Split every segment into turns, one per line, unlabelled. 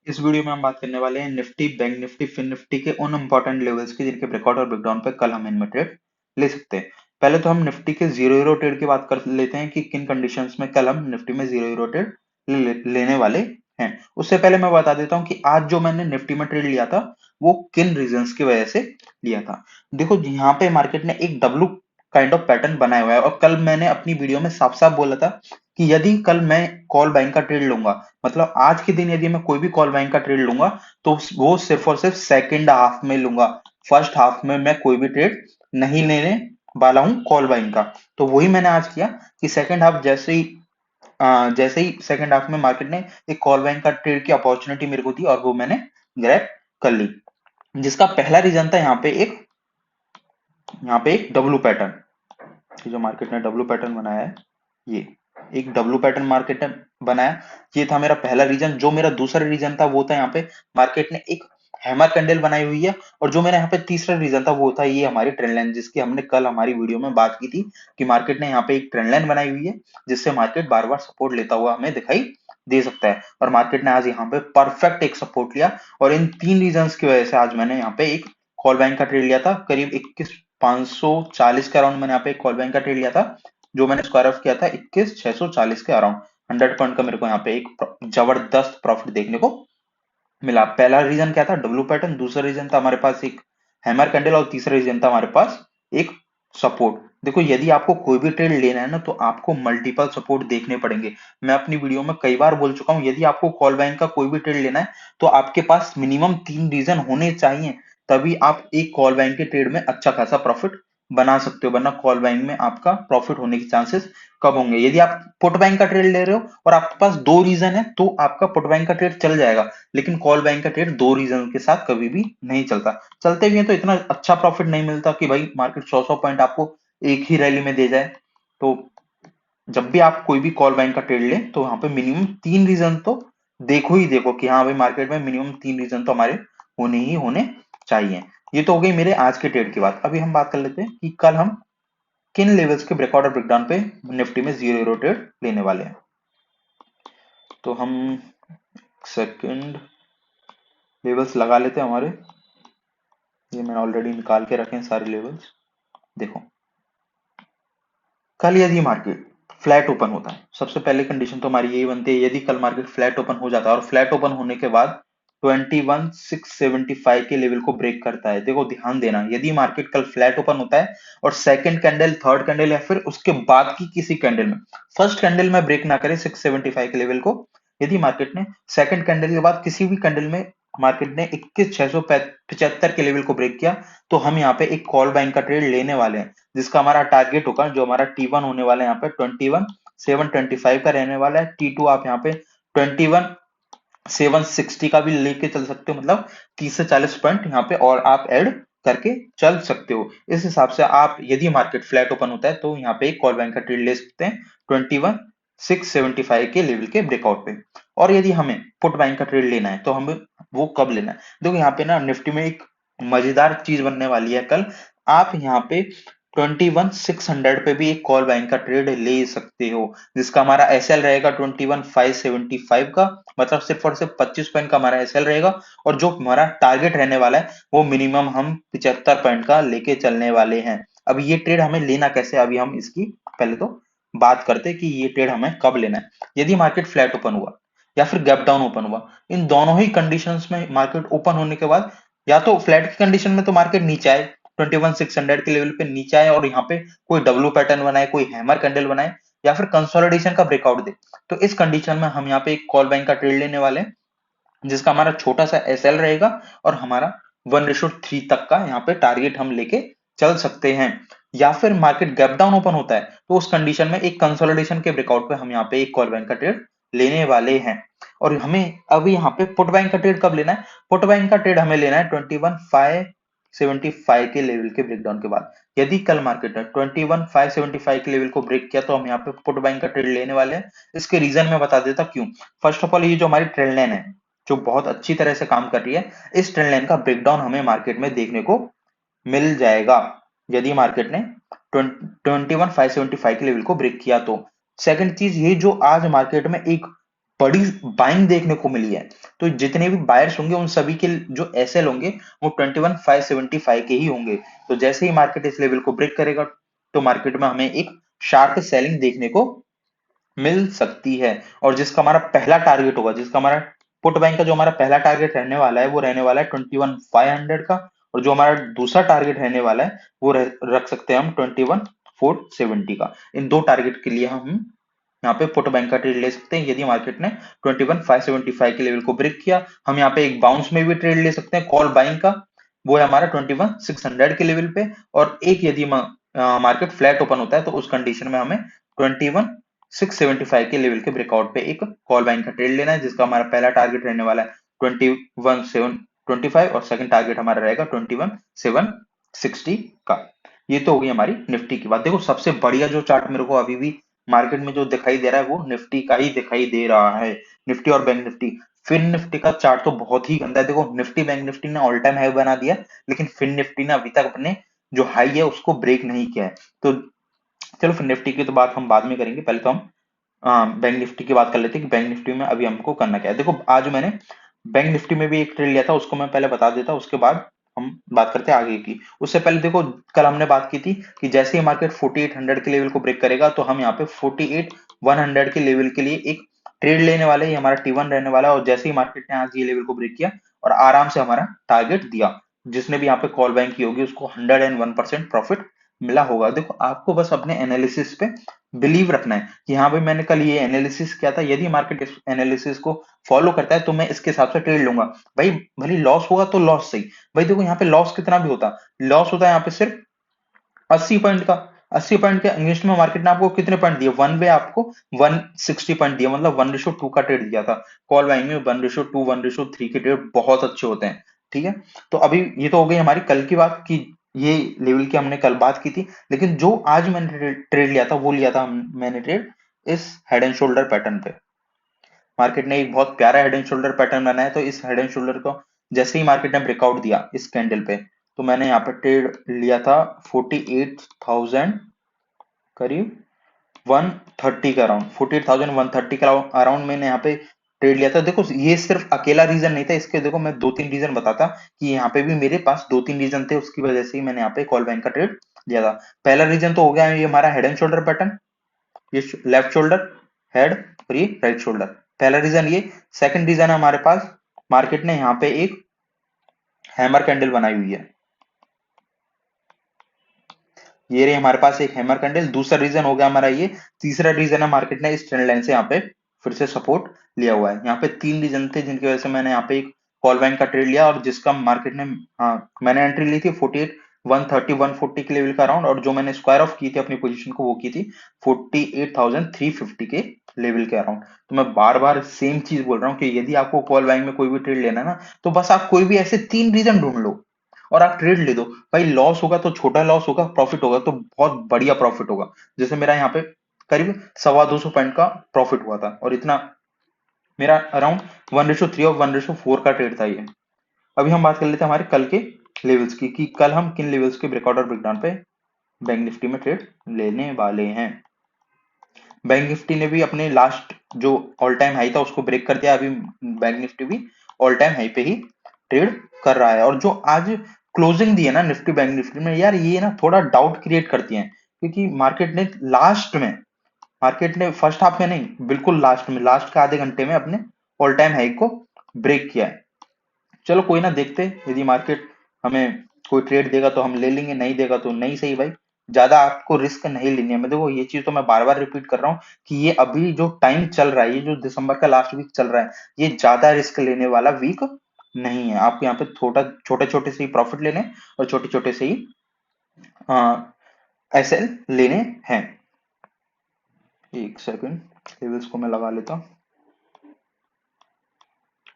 इस वीडियो में हम बात करने वाले हैं Nifty, bank Nifty, fin Nifty के उन इंपॉर्टेंट लेवल्स की जिनके ब्रेकआउट और ब्रेकडाउन पे कल हम इनमें ट्रेड ले सकते हैं। पहले तो हम निफ्टी के जीरो हीरो ट्रेड की बात कर लेते हैं कि किन कंडीशंस में कल हम निफ्टी में जीरो हीरो ट्रेड लेने वाले हैं। उससे पहले मैं बता देता हूँ कि आज जो मैंने निफ्टी में ट्रेड लिया था वो किन रीजंस की वजह से लिया था। देखो यहाँ पे मार्केट ने एक डब्लू काइंड ऑफ पैटर्न बनाया हुआ है और कल मैंने अपनी वीडियो में साफ साफ बोला था कि यदि कल मैं कॉल बाइंग का ट्रेड लूंगा, मतलब आज के दिन यदि मैं कोई भी कॉल बाइंग का ट्रेड लूंगा तो वो सिर्फ और सिर्फ सेकेंड हाफ में लूंगा। फर्स्ट हाफ में मैं कोई भी ट्रेड नहीं लेने वाला हूं कॉल बाइंग का। तो वही मैंने आज किया कि सेकेंड हाफ जैसे ही सेकेंड हाफ में मार्केट ने एक कॉल बाइंग का ट्रेड की अपॉर्चुनिटी मेरे को दी और वो मैंने ग्रैब कर ली। जिसका पहला रीजन था यहाँ पे एक डब्लू पैटर्न, जो मार्केट ने डब्लू पैटर्न बनाया है। ये एक डब्लू पैटर्न मार्केट ने बनाया, ये था मेरा पहला रीजन। जो मेरा दूसरा रीजन था वो था यहाँ पे मार्केट ने एक हैमर कैंडल बनाई हुई है। और जो मेरा यहाँ पे तीसरा रीजन था वो था ये हमारी ट्रेंड लाइन, जिसकी हमने कल हमारी वीडियो में बात की थी कि मार्केट ने यहाँ पे एक ट्रेंड लाइन बनाई हुई है जिससे मार्केट बार बार सपोर्ट लेता हुआ हमें दिखाई दे सकता है। और मार्केट ने आज यहाँ पे परफेक्ट एक सपोर्ट लिया और इन तीन रीजन की वजह से आज मैंने यहाँ पे एक कॉल बैंक का ट्रेड लिया था। करीब 21,540 के अराउंड मैंने यहाँ पे एक कॉल बैंक का ट्रेड लिया था, जो मैंने स्क्वायर ऑफ किया था 21,640 के अराउंड। 100 पॉइंट का मेरे को यहाँ पे एक जबरदस्त प्रॉफिट देखने को मिला। पहला रीजन क्या था? W pattern. दूसरा रीजन था हमारे पास एक हैमर कैंडल और तीसरा रीजन था हमारे पास एक सपोर्ट। देखो यदि आपको कोई भी ट्रेड लेना है ना तो आपको मल्टीपल सपोर्ट देखने पड़ेंगे। मैं अपनी वीडियो में कई बार बोल चुका हूं, यदि आपको कॉल बैंक का कोई भी ट्रेड लेना है तो आपके पास मिनिमम 3 रीजन होने चाहिए, तभी आप एक कॉल बैंक के ट्रेड में अच्छा खासा प्रॉफिट बना सकते हो। वरना कॉल बैंक में आपका प्रॉफिट होने के चांसेस कब होंगे? यदि आप पुट बैंक का ट्रेड ले रहे हो और आपके पास 2 रीजन है तो आपका पुट बैंक का ट्रेड चल जाएगा, लेकिन कॉल बैंक का ट्रेड 2 रीजन के साथ कभी भी नहीं चलता। चलते भी हैं तो इतना अच्छा प्रॉफिट नहीं मिलता कि भाई मार्केट 100 पॉइंट आपको एक ही रैली में दे जाए। तो जब भी आप कोई भी कॉल बैंक का ट्रेड लें तो यहाँ पे मिनिमम 3 रीजन तो देखो ही देखो कि हाँ भाई मार्केट में मिनिमम 3 रीजन तो हमारे होने ही होने चाहिए। ये तो हो गई मेरे आज के ट्रेड की बात। अभी हम बात कर लेते हैं कि कल हम किन लेवल्स के ब्रेकआउट और ब्रेकडाउन पे निफ्टी में जीरो हीरो ट्रेड लेने वाले हैं। तो हम सेकंड लेवल्स लगा लेते हैं हमारे। ये मैंने ऑलरेडी निकाल के रखे हैं सारे लेवल्स। देखो कल यदि मार्केट फ्लैट ओपन होता है, सबसे पहले कंडीशन तो हमारी यही बनती है, यदि कल मार्केट फ्लैट ओपन हो जाता है और फ्लैट ओपन होने के बाद 21,675 के लेवल को ब्रेक करता है। देखो ध्यान देना, यदि मार्केट कल फ्लैट ओपन होता है और सेकंड कैंडल, थर्ड कैंडल या फिर उसके बाद की किसी कैंडल में फर्स्ट कैंडल में ब्रेक ना करे 675 के लेवल को, यदि मार्केट ने सेकंड कैंडल के बाद किसी भी कैंडल में मार्केट ने 21,675 के लेवल को ब्रेक किया तो हम यहाँ पे एक कॉल बाइंग का ट्रेड लेने वाले हैं, जिसका हमारा टारगेट होगा, जो हमारा T1 होने वाला है यहाँ पे 21,725 का रहने वाला है। T2 आप यहाँ पे 21,760 का भी लेके चल सकते हो, मतलब 30 से 40 पॉइंट यहाँ पे और आप ऐड करके चल सकते हो। इस हिसाब से आप यदि मार्केट फ्लैट ओपन होता है तो यहाँ पे एक कॉल बैंक का ट्रेड ले सकते हैं 21,675 के लेवल के ब्रेकआउट पे। और यदि हमें पुट बैंक का ट्रेड लेना है तो हमें वो कब लेना है? देखो यहाँ पे ना निफ्टी में एक मजेदार चीज बनने वाली है कल। आप यहाँ पे 21,600 पे भी एक कॉल बैंक का ट्रेड ले सकते हो, जिसका हमारा एसएल रहेगा 21,575 का, मतलब सिर्फ और सिर्फ 25 पॉइंट का हमारा एसएल रहेगा। और जो हमारा टारगेट रहने वाला है वो मिनिमम हम 75 पॉइंट का लेके चलने वाले हैं। अब ये ट्रेड हमें लेना कैसे, अभी हम इसकी पहले तो बात करते हैं कि ये ट्रेड हमें कब लेना है। यदि मार्केट फ्लैट ओपन हुआ या फिर गैप डाउन ओपन हुआ, इन दोनों ही कंडीशंस में मार्केट ओपन होने के बाद या तो फ्लैट की कंडीशन में तो मार्केट नीचे आए 21,600 के लेवल पे नीचे आए और यहाँ पे कोई डब्ल्यू पैटर्न बनाए, कोई हैमर कैंडल बनाए या फिर कंसोलिडेशन का ब्रेकआउट दे, तो इस कंडीशन में हम यहाँ पे एक कॉल बैंक का ट्रेड लेने वाले हैं, जिसका हमारा छोटा सा एसएल रहेगा और हमारा 1:3 तक का यहाँ पे टारगेट हम लेके चल सकते हैं। या फिर मार्केट गैप डाउन ओपन होता है तो उस कंडीशन में एक कंसोलिडेशन के ब्रेकआउट पे हम यहाँ पे एक कॉल बैंक का ट्रेड लेने वाले हैं। और हमें अभी यहाँ पे पुट बैंक का ट्रेड कब लेना है? पुट बैंक का ट्रेड हमें लेना है 21,575 के लेवल के ब्रेकडाउन के बाद। यदि कल मार्केट ने 21,575 के लेवल को ब्रेक किया तो हम यहाँ पे पुट बैंक का ट्रेड लेने वाले हैं। इसके रीजन मैं बता देता क्यों। फर्स्ट ऑफ ऑल, ये जो हमारी ट्रेंड लाइन है जो बहुत अच्छी तरह से काम कर रही है, इस ट्रेंड लाइन का ब्रेकडाउन हमें मार्केट में देखने को मिल जाएगा यदि मार्केट ने 21,575 के लेवल को ब्रेक किया तो। सेकंड चीज, ये जो आज मार्केट में एक बड़ी बाइंग देखने को मिली है। तो जितने भी बायर्स होंगे उन सभी के जो एसएल होंगे वो 21,575 के ही होंगे। तो जैसे ही मार्केट इस लेवल को ब्रेक करेगा तो मार्केट में हमें एक शार्प सेलिंग देखने को मिल सकती है। और जिसका हमारा पहला टारगेट होगा, जिसका हमारा पुट बैंक का जो हमारा पहला टारगेट रहने वाला है वो रहने वाला है 21,500 का। और जो हमारा दूसरा टारगेट रहने वाला है वो रख सकते हैं हम 21,470 का। इन दो टारगेट के लिए हम यहाँ पे पुट बैंक का ट्रेड ले सकते हैं। यदि मार्केट ने 21,575 के लेवल को ब्रेक किया, हम यहाँ पे एक बाउंस में भी ट्रेड ले सकते हैं कॉल बाइंग का, वो है हमारा 21,600 के लेवल पे। और एक यदि मार्केट फ्लैट ओपन होता है तो उस कंडीशन में हमें 21,675 के लेवल के ब्रेकआउट पे एक कॉल बाइंग का ट्रेड लेना है, जिसका हमारा पहला टारगेट रहने वाला है 21,725 और सेकंड टारगेट हमारा रहेगा 21,760 का। ये तो होगी हमारी निफ्टी की बात। देखो सबसे बढ़िया जो चार्ट मेरे को अभी भी मार्केट में जो दिखाई दे रहा है वो निफ्टी का ही दिखाई दे रहा है। निफ्टी और बैंक निफ्टी। फिन निफ्टी का चार्ट तो बहुत ही गंदा है। देखो निफ्टी बैंक निफ्टी ने ऑल टाइम हाई बना दिया, लेकिन फिन निफ्टी ने अभी तक अपने जो हाई है उसको ब्रेक नहीं किया है। तो चलो फिर निफ्टी की तो बात हम बाद में करेंगे, पहले तो हम बैंक निफ्टी की बात कर लेते हैं कि बैंक निफ्टी में अभी हमको करना क्या है। देखो आज मैंने बैंक निफ्टी में भी एक ट्रेड लिया था, उसको मैं पहले बता देता, उसके बाद हम बात करते हैं आगे की। उससे पहले देखो कल हमने बात की थी कि जैसे ही मार्केट 4800 के लेवल को ब्रेक करेगा तो हम यहाँ पे 48,100 के लेवल के लिए एक ट्रेड लेने वाले, ये हमारा T1 रहने वाला है। और जैसे ही मार्केट ने आज ये लेवल को ब्रेक किया और आराम से हमारा टारगेट दिया, जिसने भी यहाँ पे कॉल बैंक की होगी उसको 101% प्रॉफिट मिला होगा। देखो आपको बस अपने एनालिसिस पे बिलीव रखना है कि हाँ भाई मैंने कल ये एनालिसिस किया था, यदि मार्केट इस एनालिसिस को फॉलो करता है तो मैं इसके हिसाब से ट्रेड लूंगा। भाई भले लॉस होगा तो लॉस सही। भाई देखो यहाँ पे लॉस कितना भी होता, लॉस होता है यहाँ पे सिर्फ 80 पॉइंट का। 80 पॉइंट के अगेंस्ट में मार्केट ने आपको कितने पॉइंट दिए, वन पे आपको 160 पॉइंट दिया, मतलब 1:2 का ट्रेड दिया था। कॉल बाइंग में 1:2 1:3 के ट्रेड बहुत अच्छे होते हैं। ठीक है, तो अभी ये तो हो गई हमारी कल की बात कि ये लेवल की हमने कल बात की थी। लेकिन जो आज मैंने ट्रेड लिया था वो लिया था मैंने ट्रेड इस हेड एंड शोल्डर पैटर्न पे। मार्केट ने एक बहुत प्यारा हेड एंड शोल्डर पैटर्न बनाया, तो इस हेड एंड शोल्डर को जैसे ही मार्केट ने ब्रेकआउट दिया इस कैंडल पे, तो मैंने यहाँ पे ट्रेड लिया था 48,000 करीब 130 के अराउंड, 48,130 के अराउंड मैंने यहाँ पे ट्रेड लिया था। देखो ये सिर्फ अकेला रीजन नहीं था इसके, देखो मैं दो तीन रीजन बताता कि यहाँ पे भी मेरे पास दो तीन रीजन थे, उसकी वजह से ही मैंने यहाँ पे कॉल बैंक का ट्रेड लिया था। पहला रीजन तो हो गया ये हमारा हेड एंड शोल्डर पैटर्न, ये लेफ्ट शोल्डर हेड और ये राइट शोल्डर, पहला रीजन ये। सेकंड रीजन है हमारे पास मार्केट ने यहाँ पे एक हैमर कैंडल बनाई हुई है, ये रही हमारे पास एक हैमर कैंडल। दूसरा रीजन हो गया हमारा ये। तीसरा रीजन है मार्केट ने इस ट्रेंड लाइन से यहाँ पे फिर से सपोर्ट लिया हुआ है। यहाँ पे तीन रीजन थे जिनकी वजह से मैंने यहाँ पे एक कॉल बैंक का ट्रेड लिया, और जिसका मार्केट ने मैंने एंट्री ली थी 48,130 के लेवल का अराउंड, और जो मैंने स्क्वायर ऑफ की थी अपनी पोजीशन को वो की थी 48,350 के लेवल के अराउंड। तो मैं बार बार सेम चीज बोल रहा हूँ कि यदि आपको कॉल बैंक में कोई भी ट्रेड लेना है ना, तो बस आप कोई भी ऐसे तीन रीजन ढूंढ लो और आप ट्रेड ले दो। भाई लॉस होगा तो छोटा लॉस होगा, प्रॉफिट होगा तो बहुत बढ़िया प्रॉफिट होगा। जैसे मेरा यहाँ पे करीब 250 पॉइंट का प्रॉफिट हुआ था, और इतना मेरा अराउंड 1:3 और 1:4 का ट्रेड था ये। अभी हम बात कर लेते हैं हमारे कल के लेवल्स की कि कल हम किन लेवल्स के ब्रेकआउट और ब्रेकडाउन पे बैंक निफ्टी में ट्रेड लेने वाले हैं। बैंक निफ्टी ने भी अपने लास्ट जो ऑल टाइम हाई था उसको ब्रेक कर दिया। अभी बैंक निफ्टी भी ऑल टाइम हाई पे ही ट्रेड कर रहा है। और जो आज क्लोजिंग दी है ना निफ्टी बैंक निफ्टी में, यार ये ना थोड़ा डाउट क्रिएट करती है, क्योंकि मार्केट ने फर्स्ट हाफ में नहीं, बिल्कुल लास्ट में, लास्ट के आधे घंटे में अपने ऑल टाइम हाई को ब्रेक किया है। चलो कोई ना, देखते यदि मार्केट हमें कोई ट्रेड देगा तो हम ले लेंगे, नहीं देगा तो नहीं सही भाई। ज्यादा आपको रिस्क नहीं लेनी है। मैं देखो ये चीज तो मैं बार बार रिपीट कर रहा हूँ कि ये अभी जो टाइम चल रहा है, ये जो दिसंबर का लास्ट वीक चल रहा है, ये ज्यादा रिस्क लेने वाला वीक नहीं है। आपको यहाँ पे छोटे छोटे से ही प्रॉफिट लेने और छोटे छोटे से ही एसएल लेने हैं। एक सेकंड, लेवल्स को मैं लगा लेता हूँ।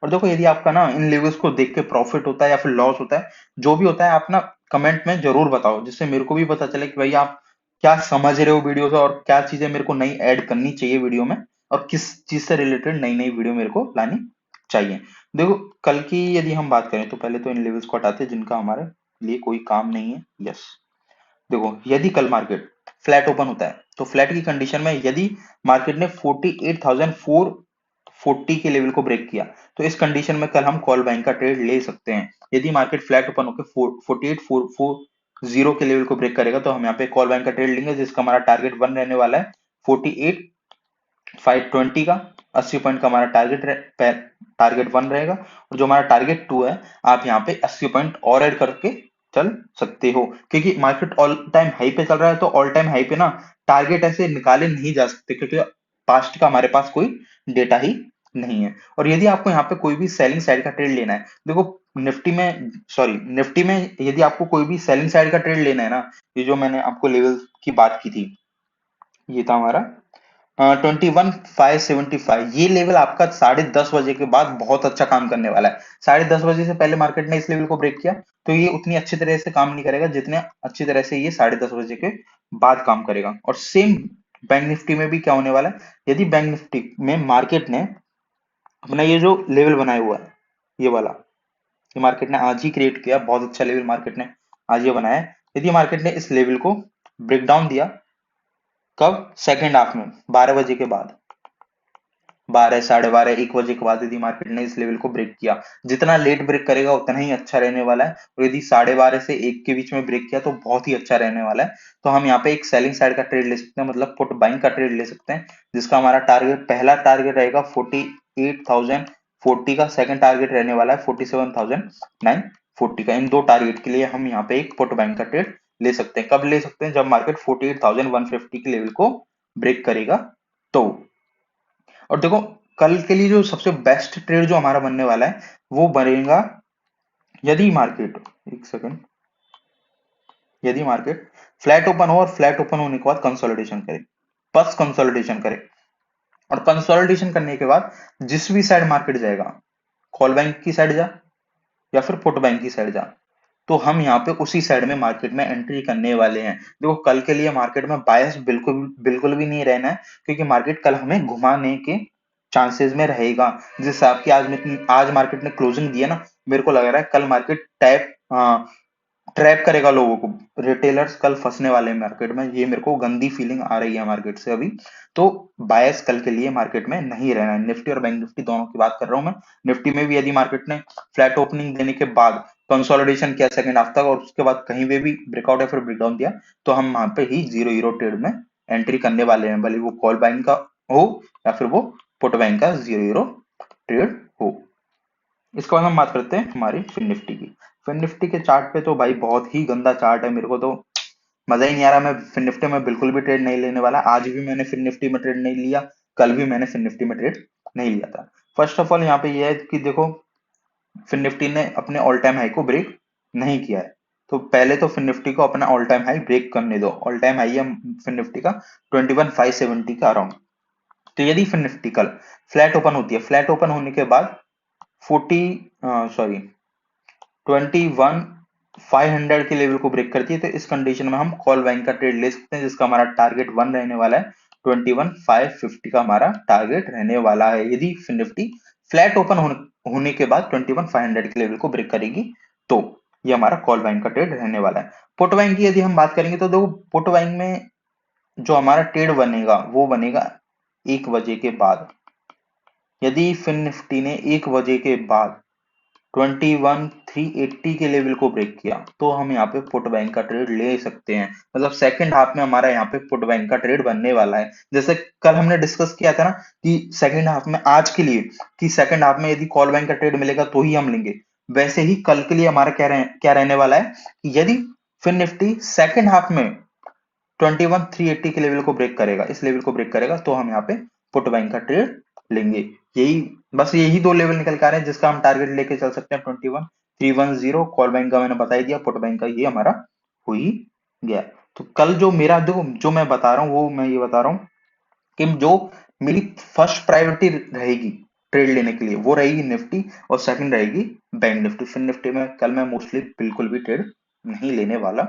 और देखो यदि आपका ना इन लेवल्स को देख के प्रॉफिट होता है या फिर लॉस होता है, जो भी होता है आप ना कमेंट में जरूर बताओ, जिससे मेरे को भी पता चले कि भाई आप क्या समझ रहे हो वीडियो से, और क्या चीजें मेरे को नई ऐड करनी चाहिए वीडियो में, और किस चीज से रिलेटेड नई नई वीडियो मेरे को लानी चाहिए। देखो कल की यदि हम बात करें तो पहले तो इन लेवल्स को हटाते हैं जिनका हमारे लिए कोई काम नहीं है। यस, देखो यदि कल मार्केट फ्लैट ओपन होता है तो फ्लैट की कंडीशन में यदि मार्केट ने 48,450 40 के लेवल को ब्रेक किया, तो इस कंडीशन में कल हम कॉल बाइंग का ट्रेड ले सकते हैं। यदि मार्केट फ्लैट ओपन होकर 48,440 के लेवल को ब्रेक करेगा तो हम यहाँ पे कॉल बाइंग का ट्रेड लेंगे, जिसका हमारा टारगेट 1 रहने वाला है 48,520 का। 80 पॉइंट का हमारा टारगेट 1 रहेगा, और जो हमारा टारगेट 2 है, आप यहाँ पे 80 पॉइंट और ऐड करके चल सकते हो, क्योंकि मार्केट ऑल टाइम हाई पे चल रहा है। तो ऑल टाइम हाई पे ना टारगेट ऐसे निकाले नहीं जा सकते, क्योंकि पास्ट का हमारे पास कोई डेटा ही नहीं है। और यदि आपको यहाँ पे कोई भी सेलिंग साइड का ट्रेड लेना है, देखो निफ्टी में यदि आपको कोई भी सेलिंग साइड का ट्रेड लेना है ना, ये जो मैंने आपको लेवल की बात की थी, ये था हमारा 21,575। ये लेवल आपका 10:30 बजे के बाद बहुत अच्छा काम करने वाला है। 10:30 बजे से पहले मार्केट ने इस लेवल को ब्रेक किया तो ये उतनी अच्छी तरह से काम नहीं करेगा जितने अच्छी तरह से ये 10:30 बजे के बाद काम करेगा। और सेम बैंक निफ्टी में भी क्या होने वाला है, यदि बैंक निफ्टी में मार्केट ने अपना ये जो लेवल बनाया हुआ है, ये वाला, ये मार्केट ने आज ही क्रिएट किया, बहुत अच्छा लेवल मार्केट ने आज ये बनाया है। यदि मार्केट ने इस लेवल को ब्रेक डाउन दिया, कब? सेकेंड हाफ में 12 बजे के बाद, 12, 12:30, 1 बजे के बाद यदि मार्केट ने इस लेवल को ब्रेक किया, जितना लेट ब्रेक करेगा उतना ही अच्छा रहने वाला है। और यदि 12:30 से 1 के बीच में ब्रेक किया तो बहुत ही अच्छा रहने वाला है। तो हम यहाँ पे एक सेलिंग साइड का ट्रेड ले सकते हैं, मतलब पुट बाइंग का ट्रेड ले सकते हैं, जिसका हमारा पहला टारगेट रहेगा 48,040 का, सेकंड टारगेट रहने वाला है 47,940 का। इन दो टारगेट के लिए हम यहाँ पे एक पुट बाइंग का ट्रेड ले सकते हैं। कब ले सकते हैं? जब मार्केट 48,150 के लेवल को ब्रेक करेगा तो। और देखो, कल के लिए जो सबसे बेस्ट ट्रेड जो हमारा बनने वाला है वो बनेगा, यदि मार्केट, एक सेकेंड, यदि मार्केट फ्लैट ओपन हो और फ्लैट ओपन होने के बाद कंसोलिडेशन करे, बस कंसोलिडेशन करे, और कंसोलिडेशन करने के बाद जिस भी साइड मार्केट जाएगा, कॉल बैंक की साइड जा या फिर पुट बैंक की साइड जा, तो हम यहाँ पे उसी साइड में मार्केट में एंट्री करने वाले हैं। देखो, कल के लिए मार्केट में बायस बिल्कुल बिल्कुल भी नहीं रहना है, क्योंकि मार्केट कल हमें घुमाने के चांसेस में रहेगा। जिस हिसाब की आज मार्केट ने क्लोजिंग दी है ना, मेरे को लग रहा है कल मार्केट ट्रैप करेगा लोगों को, रिटेलर्स कल फंसने वाले हैं मार्केट में, ये मेरे को गंदी फीलिंग आ रही है मार्केट से अभी। तो बायस कल के लिए मार्केट में नहीं रहना है। निफ्टी और बैंक निफ्टी दोनों की बात कर रहा हूं मैं। निफ्टी में भी यदि मार्केट ने फ्लैट ओपनिंग देने के बाद कंसोलिडेशन किया सेकंड हाफ तक और उसके बाद कहीं पे भी ब्रेकआउट या फिर ब्रेकडाउन दिया, तो हम वहां पे ही 0 ट्रेड में एंट्री करने वाले हैं, भले वो कॉल बाइंग का हो या फिर वो पुट बाइंग का 0 ट्रेड हो। इसके बाद हम बात करते हैं हमारी फिन निफ्टी की। फिन निफ्टी के चार्ट पे तो भाई बहुत ही गंदा चार्ट है, मेरे को तो मजा ही नहीं आ रहा। मैं फिन निफ्टी में बिल्कुल भी ट्रेड नहीं लेने वाला। आज भी मैंने फिन निफ्टी में ट्रेड नहीं लिया, कल भी मैंने फिन निफ्टी में ट्रेड नहीं लिया था। फर्स्ट ऑफ ऑल यहाँ पे ये है कि देखो, फिन निफ्टी ने अपने ऑल टाइम हाई को ब्रेक नहीं किया है, तो पहले तो फिन निफ्टी को अपना ऑल टाइम हाई ब्रेक करने दो। ऑल टाइम हाई है फिन निफ्टी का 21,570 का अराउंड। तो यदि फिन निफ्टी कल फ्लैट ओपन होती है, फ्लैट ओपन होने के बाद 21,500 के लेवल को ब्रेक करती है, तो इस कंडीशन में हम कॉल बाइंग का ट्रेड ले सकते हैं, जिसका हमारा टारगेट 1 रहने वाला है। 21,550 का हमारा टारगेट रहने वाला है, यदि फिन निफ्टी फ्लैट ओपन होने के बाद 21,500 के लेवल को ब्रेक करेगी तो ये हमारा कॉल बाइंग का ट्रेड रहने वाला है। पुट बाइंग की यदि हम बात करेंगे तो देखो, पुट बाइंग में जो हमारा ट्रेड बनेगा वो बनेगा 1 बजे के बाद। यदि फिन निफ्टी ने 1 बजे के बाद 21,380 के लेवल को ब्रेक किया तो हम यहाँ पे पुट बैंक का ट्रेड ले सकते हैं। मतलब सेकंड हाफ में हमारा यहाँ पे पुट बैंक का ट्रेड बनने वाला है। जैसे कल हमने डिस्कस किया था ना कि सेकंड हाफ में, आज के लिए, कि सेकंड हाफ में यदि कॉल बैंक का ट्रेड मिलेगा तो ही हम लेंगे, वैसे ही कल के लिए हमारा क्या रहने वाला है कि यदि फिन निफ्टी सेकंड हाफ में 21,380 के लेवल को ब्रेक करेगा, इस लेवल को ब्रेक करेगा, तो हम यहाँ पे पुट बाइंग का ट्रेड लेंगे। यही, बस यही दो लेवल निकल के आ रहे हैं जिसका हम टारगेट लेके चल सकते हैं। 21,310 कॉल बाइंग का मैंने बता ही दिया, पुट बाइंग का ये हमारा हो ही गया। तो कल जो मेरा, देखो जो मैं बता रहा हूँ वो मैं ये बता रहा हूँ कि जो मेरी फर्स्ट प्रायोरिटी रहेगी ट्रेड लेने के लिए वो रहेगी निफ्टी, और सेकंड रहेगी बैंक निफ्टी। फिन निफ्टी में कल मैं मोस्टली बिल्कुल भी ट्रेड नहीं लेने वाला